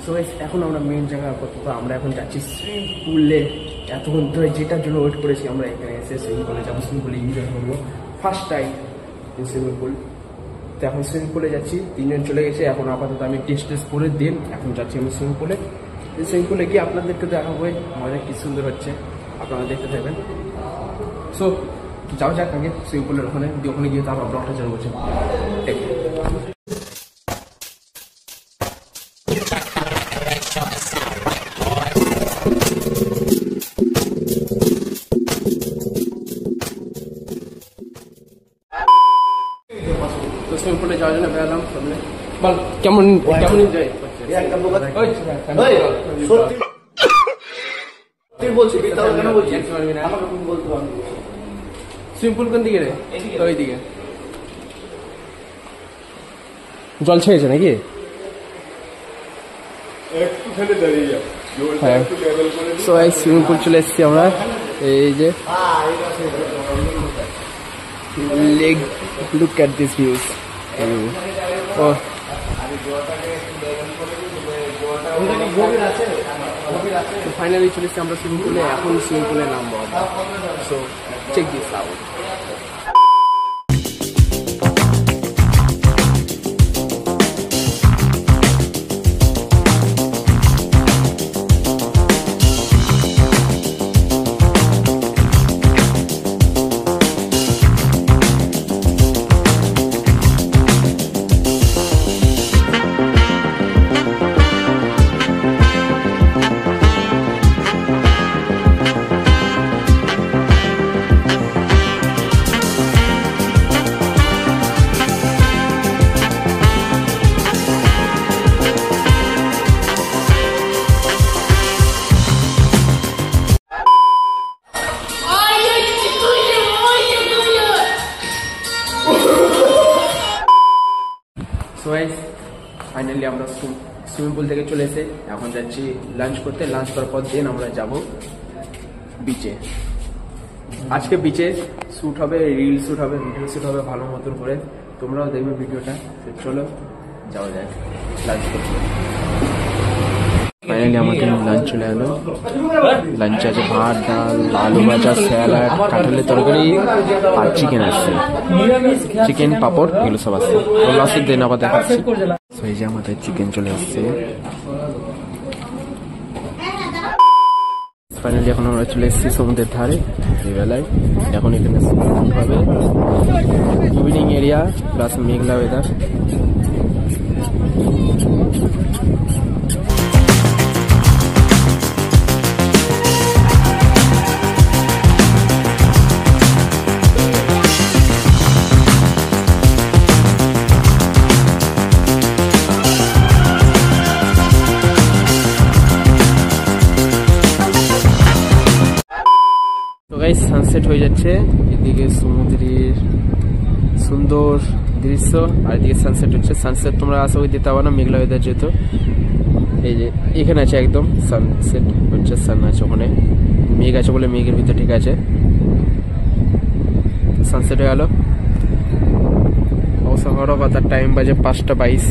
So এখন আমরা main জায়গা আপাতত আমরা এখন যাচ্ছি সুইমিং পুলে। এতক্ষণ ধরে যেটার জন্য ওয়েট করেছি আমরা এখানে এসে সুইমিং পুলে যাবো, সুইমিং পুলে এনজয় করবো ফার্স্ট টাইম সুইমিং পুল। তো এখন সুইমিং পুলে যাচ্ছি, 3 জন চলে গেছে। এখন আপাতত আমি টেস্ট করে দিন এখন যাচ্ছি আমি সুইমিং পুলে। সুইমিং পুলে গিয়ে আপনাদেরকে দেখাবো মজা কি সুন্দর হচ্ছে, আপনারা দেখতে থাকবেন। সো যাও যাক আগে সুইমিং পুলের ওখানে গিয়ে তারপর ব্লগটা চালু করছে। তো সুইমিং পুলে যাওয়ার জন্য বেরোলাম সামনে। বল কেমন এনজয় সুইমিং পুল কোন দিকে রে? ওই দিকে জল ছেড়েছে নাকি? হ্যাঁ, সো এই সুইমিং পুল চলে এসেছি আমরা। এই যে leg, look at this views. Finally চলে এসেছি আমরা সুইমিং পুলে। এখন সুইমিং পুলে নামবো। So check this out. So guys finally আমরা সুইমিং পুল থেকে চলে এসে এখন যাচ্ছি লাঞ্চ করতে। লাঞ্চ করার পর দিন আমরা যাব বিচে। আজকে বিচে শ্যুট হবে, রিল শ্যুট হবে, ভিডিও শ্যুট হবে ভালো মতন করে, তোমরাও দেখবে ভিডিওটা। চলো যাওয়া যায় লাঞ্চ করতে। ফাইনালি আমাদের লাঞ্চ চলে এলো। লাঞ্চে আছে ভাত, ডাল, আলু ভাজা, স্যালাড, কাঁঠালের তরকারি আর চিকেন আসছে, চিকেন পাপড় এগুলো সব আসছে। লাস্টের দিন আবার দেখাচ্ছি। এই যে আমাদের চিকেন চলে আসছে। ফাইনালি এখন আমরা চলে এসেছি সমুদ্রের ধারে এই বেলায়। এখন এখানে হবে ইভিনিং এরিয়া প্লাস মেঘলা ওয়েদার। সানসেট হয়ে যাচ্ছে, এদিকে সমুদ্রের সুন্দর দৃশ্য আর এদিকে সানসেট হচ্ছে। সানসেট তোমরা আশা করি দিতে পারো না, মেঘলা ওয়েদার যেহেতু। এই যে এখানে আছে একদম সানসেট হচ্ছে, সান আছে ওখানে, মেঘ আছে বলে মেঘের ভিতরে ঠিক আছে। সানসেট হয়ে গেল। অবশ্য হওয়ার কথা টাইম বাজে 5:22।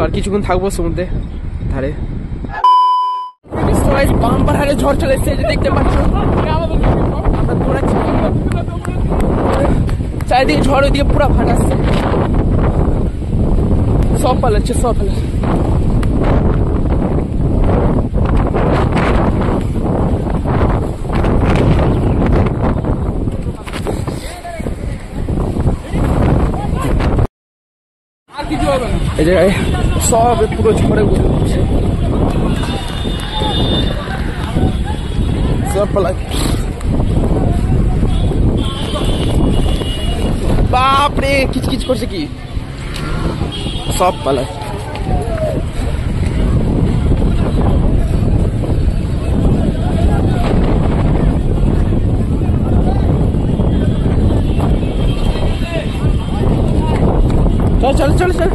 আর কিছুক্ষণ থাকবো সমুদ্রে ধারে। বাম্পার হারে ঝড় চলে এসেছে, দেখতে পাচ্ছ চারিদিকে ঝড় দিয়ে পুরো ফাটাচ্ছে, সব পালাচ্ছে সব পালাচ্ছে। এই জায়গায় সব পুরো ঝড়ে উঠছে, সব পালাচ্ছে। বাপরে কিচকিচ করছে কি, সব পালাচ্ছে। চল চল চল চল।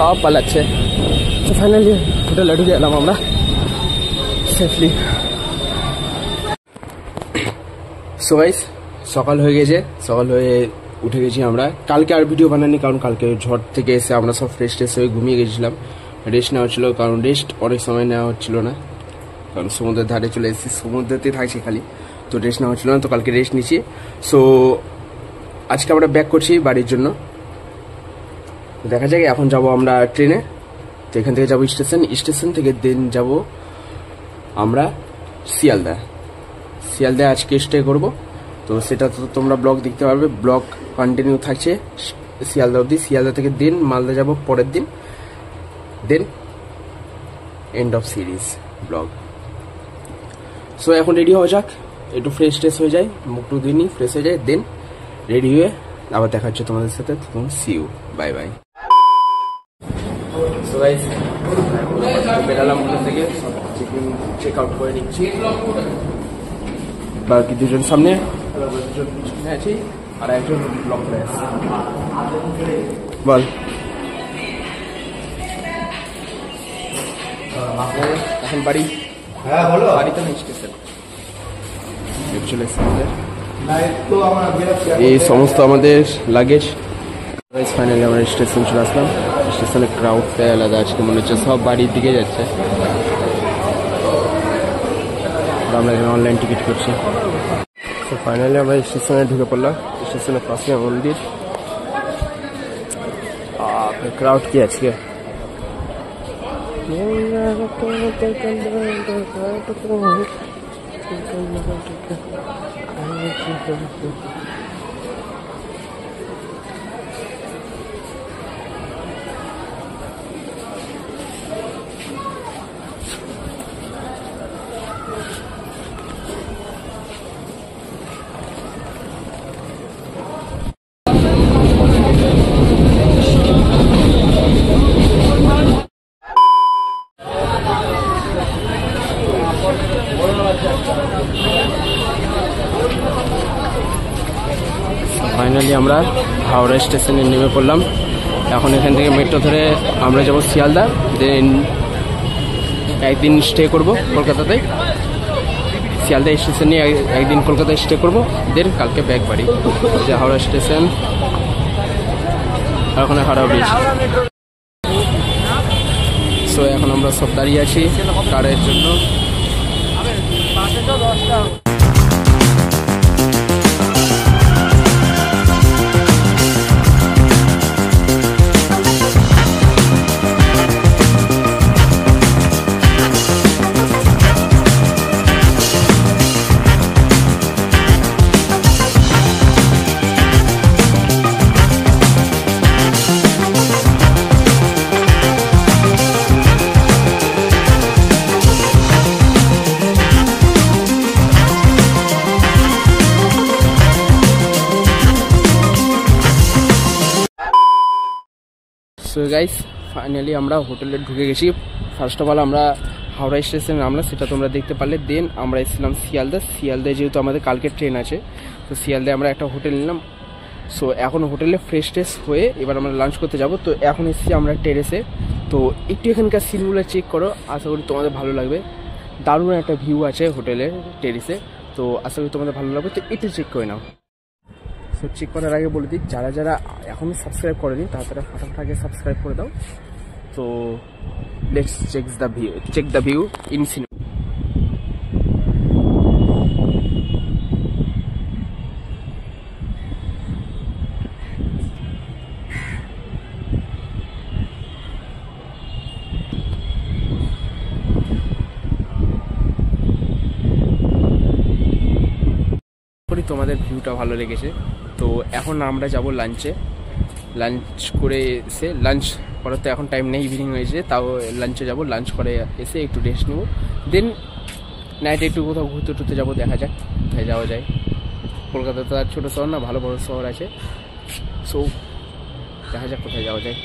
সব পালাচ্ছে। তো ফাইনালি হোটেলে ঢুকে এলাম আমরা সেফলি। সো গাইস সকাল হয়ে গেছে, সকাল হয়ে উঠে গেছি আমরা। কালকে আর ভিডিও বানাইনি, কারণ কালকে ঝড় থেকে এসে আমরা সব ফ্রেশ ট্রেশ হয়ে ঘুমিয়ে গেছিলাম। রেস্ট নেওয়া হচ্ছিলো, কারণ রেস্ট অনেক সময় নেওয়া হচ্ছিল না, কারণ সমুদ্রের ধারে চলে এসেছি, সমুদ্রেতে থাকছি খালি, তো রেস্ট নেওয়া হচ্ছিল না, তো কালকে রেস্ট নিচ্ছি। সো আজকে আমরা ব্যাক করছি বাড়ির জন্য। দেখা যাক, এখন যাব আমরা ট্রেনে, তো এখান থেকে যাবো স্টেশন থেকে দেন যাব আমরা শিয়ালদায় আজকে স্টে করব। তো সেটা তো তোমরা ব্লগ দেখতে পারবে, ব্লগ কন্টিনিউ থাকছে শিয়ালদা অবধি। শিয়ালদা থেকে দেন মালদা যাব পরের দিন, then end of series blog. So এখন রেডি হওয়া যাক, একটু ফ্রেশ ট্রেশ হয়ে যায়, মুখ টুক দিনই ফ্রেশ হয়ে যায়, দেন রেডি হয়ে আবার দেখা হচ্ছে তোমাদের সাথে। তখন see you, bye bye. So guys বেরালাম হোটেল থেকে, সব চেক আউট করে নিচ্ছি। বাকি দুজন সামনে, দুজন পিছনে আছি, আর একজন ব্লক করে আছে। বল এখন বাড়ি? হ্যাঁ বলো। বাড়িতে না স্টেশন চলে এসেছে আমাদের, এই সমস্ত আমাদের লাগেজ। ফাইনালি আমরা স্টেশন চলে আসলাম। স্টেশনে ক্রাউডটা আলাদা আজকে, মনে হচ্ছে সব বাড়ির দিকে যাচ্ছে। আমরা এখানে অনলাইন টিকিট করছি। তো ফাইনালি আমরা স্টেশনে ঢুকে পড়লাম। স্টেশনের পাশে মন্দির, ক্রাউড কি আজকে। ফাইনালি আমরা হাওড়া স্টেশনে নেমে পড়লাম। এখন এখান থেকে মেট্রো ধরে আমরা যাব শিয়ালদা, দেন একদিন স্টে করব কলকাতাতে। শিয়ালদা স্টেশনে একদিন কলকাতায় স্টে করব, দেন কালকে ব্যাক বাড়ি। যে হাওড়া স্টেশন, আর ওখানে হাওড়া ব্রিজ। সো এখন আমরা সব দাঁড়িয়ে আছি কারের জন্য। সো গাইস ফাইনালি আমরা হোটেলে ঢুকে গেছি। ফার্স্ট অফ অল আমরা হাওড়া স্টেশনে নামলাম, সেটা তোমরা দেখতে পারলে। দেন আমরা এসেছিলাম শিয়ালদায় যেহেতু আমাদের কালকে ট্রেন আছে, তো শিয়ালদায় আমরা একটা হোটেল নিলাম। সো এখন হোটেলে ফ্রেশ ট্রেশ হয়ে এবার আমরা লাঞ্চ করতে যাব। তো এখন এসেছি আমরা টেরেসে। তো একটু এখানকার সিনগুলো চেক করো, আশা করি তোমাদের ভালো লাগবে। দারুণ একটা ভিউ আছে হোটেলের টেরেসে, তো আশা করি তোমাদের ভালো লাগবে। তো একটু চেক করে নাও। সো চেক করার আগে বলে দিই, যারা যারা এখনও সাবস্ক্রাইব করেনি তারা ফটাফট আগে সাবস্ক্রাইব করে দাও। তো let's check the view in cinema. তোমাদের ভিউটা ভালো লেগেছে। তো এখন আমরা যাব লাঞ্চে। লাঞ্চ করে এসে, লাঞ্চ করার তো এখন টাইম নেই, ইভিনিং হয়েছে, তাও লাঞ্চে যাব। লাঞ্চ করে এসে একটু রেস্ট নেবো, দেন নাইটে একটু কোথাও ঘুরতে টুরতে যাবো। দেখা যাক কোথায় যাওয়া যায়। কলকাতা তো আর ছোটো শহর না, ভালো বড়ো শহর আছে। সো দেখা যাক কোথায় যাওয়া যায়।